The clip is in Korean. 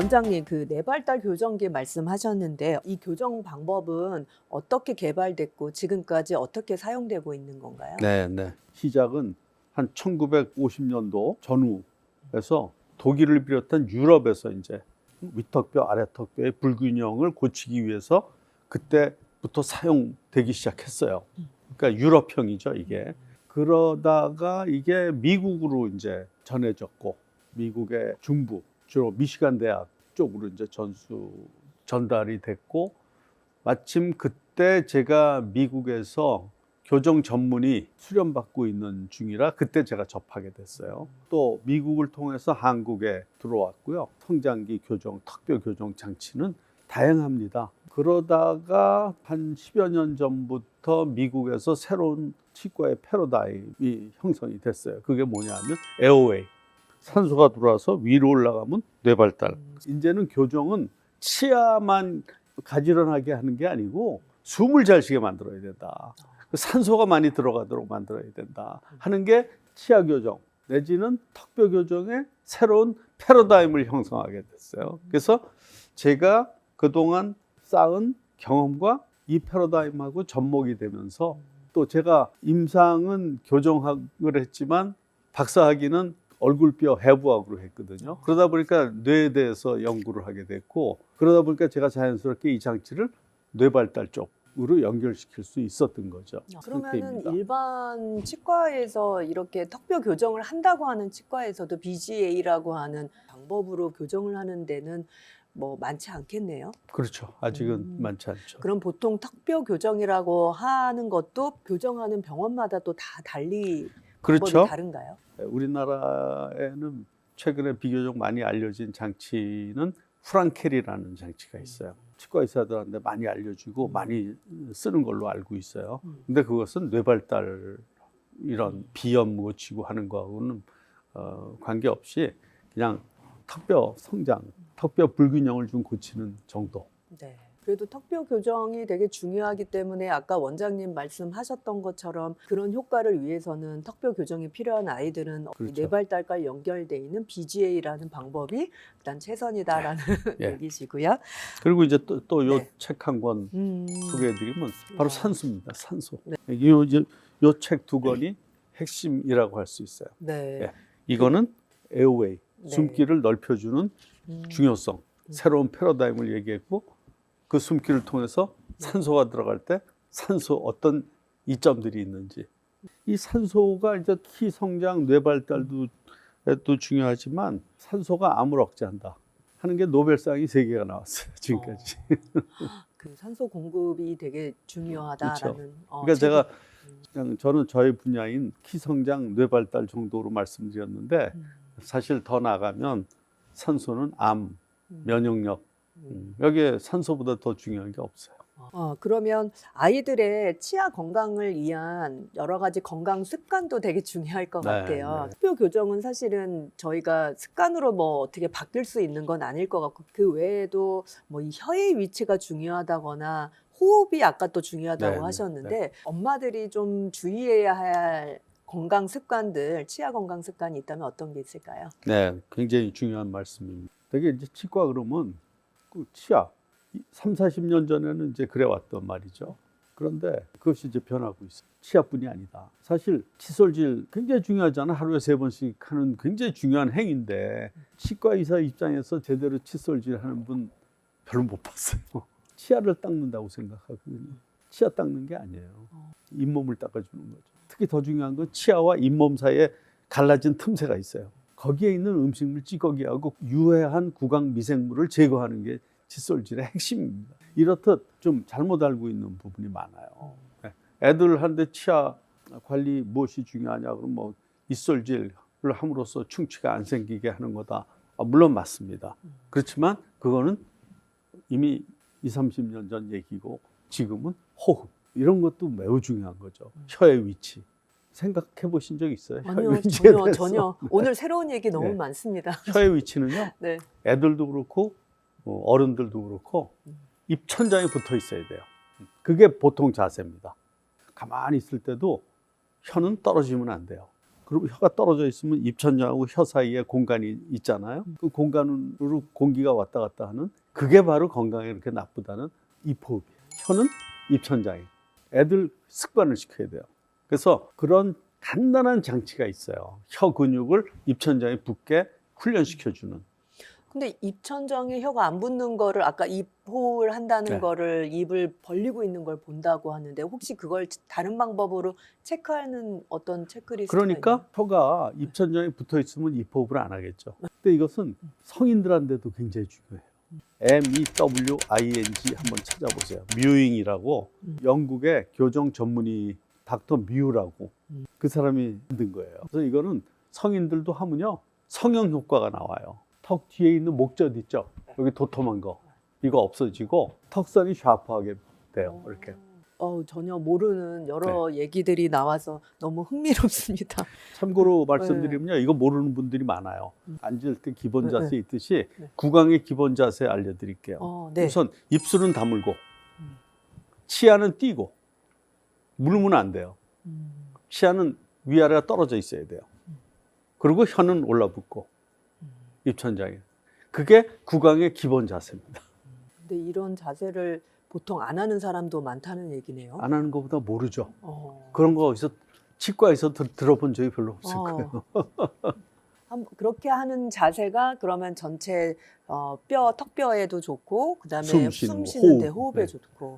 원장님, 그 네발달 교정기 말씀하셨는데 이 교정 방법은 어떻게 개발됐고 지금까지 어떻게 사용되고 있는 건가요? 네. 시작은 한 1950년도 전후에서 독일을 비롯한 유럽에서 이제 위턱뼈, 아래턱뼈의 불균형을 고치기 위해서 그때부터 사용되기 시작했어요. 그러니까 유럽형이죠, 이게. 그러다가 이게 미국으로 이제 전해졌고, 미국의 중부, 주로 미시간 대학 쪽으로 이제 전달이 됐고, 마침 그때 제가 미국에서 교정 전문의 수련받고 있는 중이라 그때 제가 접하게 됐어요. 또 미국을 통해서 한국에 들어왔고요. 성장기 교정, 턱뼈 교정 장치는 다양합니다. 그러다가 한 10여 년 전부터 미국에서 새로운 치과의 패러다임이 형성이 됐어요. 그게 뭐냐면 에어웨이. 산소가 들어와서 위로 올라가면 뇌발달. 이제는 교정은 치아만 가지런하게 하는 게 아니고 숨을 잘 쉬게 만들어야 된다. 산소가 많이 들어가도록 만들어야 된다 하는 게 치아 교정 내지는 턱뼈 교정의 새로운 패러다임을 형성하게 됐어요. 그래서 제가 그동안 쌓은 경험과 이 패러다임하고 접목이 되면서 또 제가 임상은 교정학을 했지만 박사학위는 얼굴뼈 해부학으로 했거든요. 그러다 보니까 뇌에 대해서 연구를 하게 됐고, 그러다 보니까 제가 자연스럽게 이 장치를 뇌발달 쪽으로 연결시킬 수 있었던 거죠. 그러면은 상태입니다. 일반 치과에서 이렇게 턱뼈 교정을 한다고 하는 치과에서도 BGA라고 하는 방법으로 교정을 하는 데는 뭐 많지 않겠네요. 그렇죠. 아직은 많지 않죠. 그럼 보통 턱뼈 교정이라고 하는 것도 교정하는 병원마다 또 다 달리 방법이 그렇죠. 다른가요? 우리나라에는 최근에 비교적 많이 알려진 장치는 프랑켈이라는 장치가 있어요. 치과 의사들한테 많이 알려지고 많이 쓰는 걸로 알고 있어요. 근데 그것은 뇌발달 이런 비염 고치고 하는 거하고는 관계없이 그냥 턱뼈 성장, 턱뼈 불균형을 좀 고치는 정도. 네. 그래도 턱뼈 교정이 되게 중요하기 때문에 아까 원장님 말씀하셨던 것처럼 그런 효과를 위해서는 턱뼈 교정이 필요한 아이들은 이 그렇죠. 뇌발달과 연결돼 있는 BGA라는 방법이 일단 최선이다라는 예. 얘기시고요. 그리고 이제 또 요 네. 책 한 권 소개해드리면 네. 바로 산소입니다. 산소. 네. 요 책 두 권이 핵심이라고 할 수 있어요. 네. 예. 이거는 에어웨이, 네. 숨기를 넓혀주는 중요성, 새로운 패러다임을 얘기했고, 그 숨기를 통해서 산소가 들어갈 때 산소 어떤 이점들이 있는지. 이 산소가 이제 키 성장, 뇌발달도 또 중요하지만 산소가 암을 억제한다 하는 게 노벨상이 3개가 나왔어요, 지금까지. 그 산소 공급이 되게 중요하다라는. 그렇죠. 그러니까 책이- 제가 그냥 저는 저의 분야인 키 성장, 뇌발달 정도로 말씀드렸는데 사실 더 나가면 산소는 암, 면역력, 여기에 산소보다 더 중요한 게 없어요. 그러면 아이들의 치아 건강을 위한 여러 가지 건강 습관도 되게 중요할 것 네, 같아요. 네. 턱뼈 교정은 사실은 저희가 습관으로 뭐 어떻게 바뀔 수 있는 건 아닐 것 같고, 그 외에도 뭐 이 혀의 위치가 중요하다거나 호흡이 아까 또 중요하다고 네, 하셨는데 엄마들이 좀 주의해야 할 건강 습관들, 치아 건강 습관이 있다면 어떤 게 있을까요? 네, 굉장히 중요한 말씀입니다. 되게 이제 치과 그러면 그 치아 3, 40년 전에는 이제 그래 왔던 말이죠. 그런데 그것이 이제 변하고 있어요. 치아뿐이 아니다. 사실 칫솔질 굉장히 중요하잖아. 하루에 3번씩 하는 굉장히 중요한 행위인데 치과 의사 입장에서 제대로 칫솔질 하는 분 별로 못 봤어요. 치아를 닦는다고 생각하거든요. 치아 닦는 게 아니에요. 잇몸을 닦아주는 거죠. 특히 더 중요한 건 치아와 잇몸 사이에 갈라진 틈새가 있어요. 거기에 있는 음식물 찌꺼기하고 유해한 구강 미생물을 제거하는 게 칫솔질의 핵심입니다. 이렇듯 좀 잘못 알고 있는 부분이 많아요. 애들한테 치아 관리 무엇이 중요하냐 그러면 뭐 잇솔질을 함으로써 충치가 안 생기게 하는 거다. 물론 맞습니다. 그렇지만 그거는 이미 20, 30년 전 얘기고 지금은 호흡 이런 것도 매우 중요한 거죠. 혀의 위치 생각해 보신 적 있어요? 아니요, 혀의 위치에 대해서? 전혀. 오늘 새로운 얘기 너무 네. 많습니다. 혀의 위치는요. 네. 애들도 그렇고 어른들도 그렇고 입 천장에 붙어 있어야 돼요. 그게 보통 자세입니다. 가만히 있을 때도 혀는 떨어지면 안 돼요. 그리고 혀가 떨어져 있으면 입천장하고 혀 사이에 공간이 있잖아요. 그 공간으로 공기가 왔다 갔다 하는 그게 바로 건강에 그렇게 나쁘다는 입호흡이에요. 혀는 입천장이. 애들 습관을 시켜야 돼요. 그래서 그런 간단한 장치가 있어요. 혀 근육을 입천장에 붙게 훈련시켜주는. 근데 입천장에 혀가 안 붙는 거를 아까 입호흡을 한다는 네. 거를 입을 벌리고 있는 걸 본다고 하는데 혹시 그걸 다른 방법으로 체크하는 어떤 체크리스트가 그러니까 있나요? 혀가 입천장에 붙어 있으면 입호흡을 안 하겠죠. 근데 이것은 성인들한테도 굉장히 중요해요. MEWING 한번 찾아보세요. 뮤잉이라고 영국의 교정 전문의 닥터 뮤라고 그 사람이 만든 거예요. 그래서 이거는 성인들도 하면요 성형 효과가 나와요. 턱 뒤에 있는 목젖 있죠. 여기 도톰한 거 이거 없어지고 턱선이 샤프하게 돼요. 이렇게. 전혀 모르는 여러 얘기들이 나와서 너무 흥미롭습니다. 참고로 말씀드리면요, 이거 모르는 분들이 많아요. 앉을 때 기본 자세 네. 있듯이 네. 구강의 기본 자세 알려드릴게요. 네. 우선 입술은 다물고 치아는 띄고 물으면 안 돼요. 치아는 위아래가 떨어져 있어야 돼요. 그리고 혀는 올라붙고 입천장에. 그게 구강의 기본 자세입니다. 근데 이런 자세를 보통 안 하는 사람도 많다는 얘기네요. 안 하는 것보다 모르죠. 어. 그런 거 어디서 치과에서 들어본 적이 별로 없을 거예요. 그렇게 하는 자세가 그러면 전체 턱뼈에도 좋고 그다음에 숨 숨 쉬는 거, 쉬는데 호흡. 호흡에 네. 좋고.